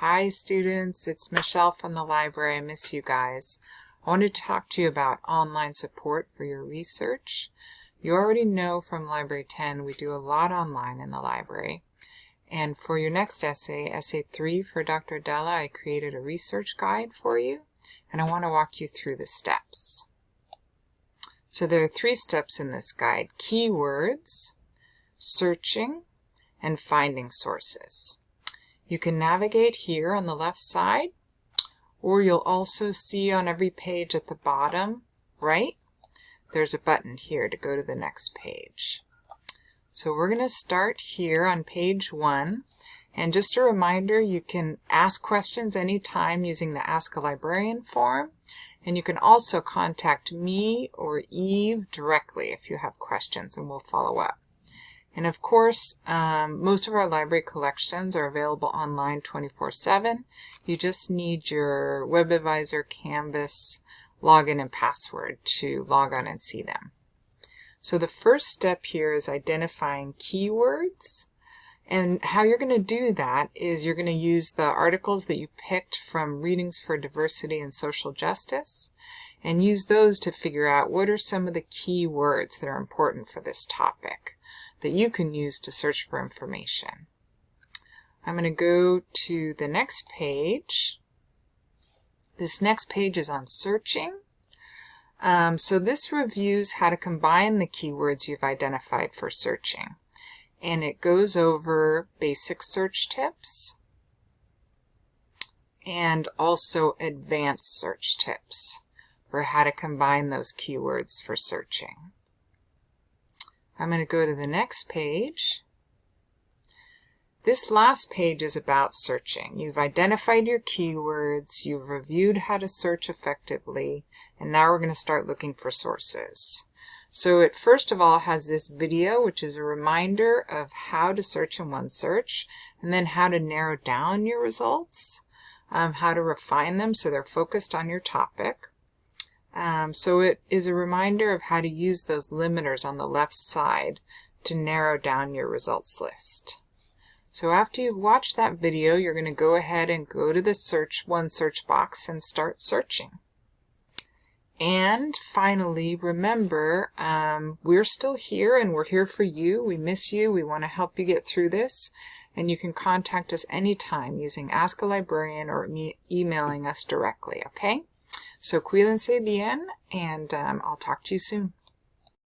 Hi students, it's Michelle from the library. I miss you guys. I wanted to talk to you about online support for your research. You already know from Library 10 we do a lot online in the library. And for your next essay, Essay 3 for Dr. Della, I created a research guide for you, and I want to walk you through the steps. So there are 3 steps in this guide: keywords, searching, and finding sources. You can navigate here on the left side, or you'll also see on every page at the bottom right, there's a button here to go to the next page. So we're going to start here on page 1, and just a reminder, you can ask questions anytime using the Ask a Librarian form, and you can also contact me or Eve directly if you have questions, and we'll follow up. And of course, most of our library collections are available online 24/7. You just need your WebAdvisor, Canvas, login, and password to log on and see them. So the first step here is identifying keywords. And how you're going to do that is you're going to use the articles that you picked from Readings for Diversity and Social Justice and use those to figure out what are some of the key words that are important for this topic that you can use to search for information. I'm going to go to the next page. This next page is on searching. So this reviews how to combine the keywords you've identified for searching. And it goes over basic search tips and also advanced search tips for how to combine those keywords for searching. I'm going to go to the next page. This last page is about searching. You've identified your keywords, you've reviewed how to search effectively, and now we're going to start looking for sources. So it first of all has this video, which is a reminder of how to search in OneSearch, and then how to narrow down your results, how to refine them so they're focused on your topic. So it is a reminder of how to use those limiters on the left side to narrow down your results list. So after you've watched that video, you're going to go ahead and go to the OneSearch box and start searching. And finally, remember, we're still here and we're here for you. We miss you. We want to help you get through this. And you can contact us anytime using Ask a Librarian or emailing us directly, okay? So cuídense bien, and I'll talk to you soon.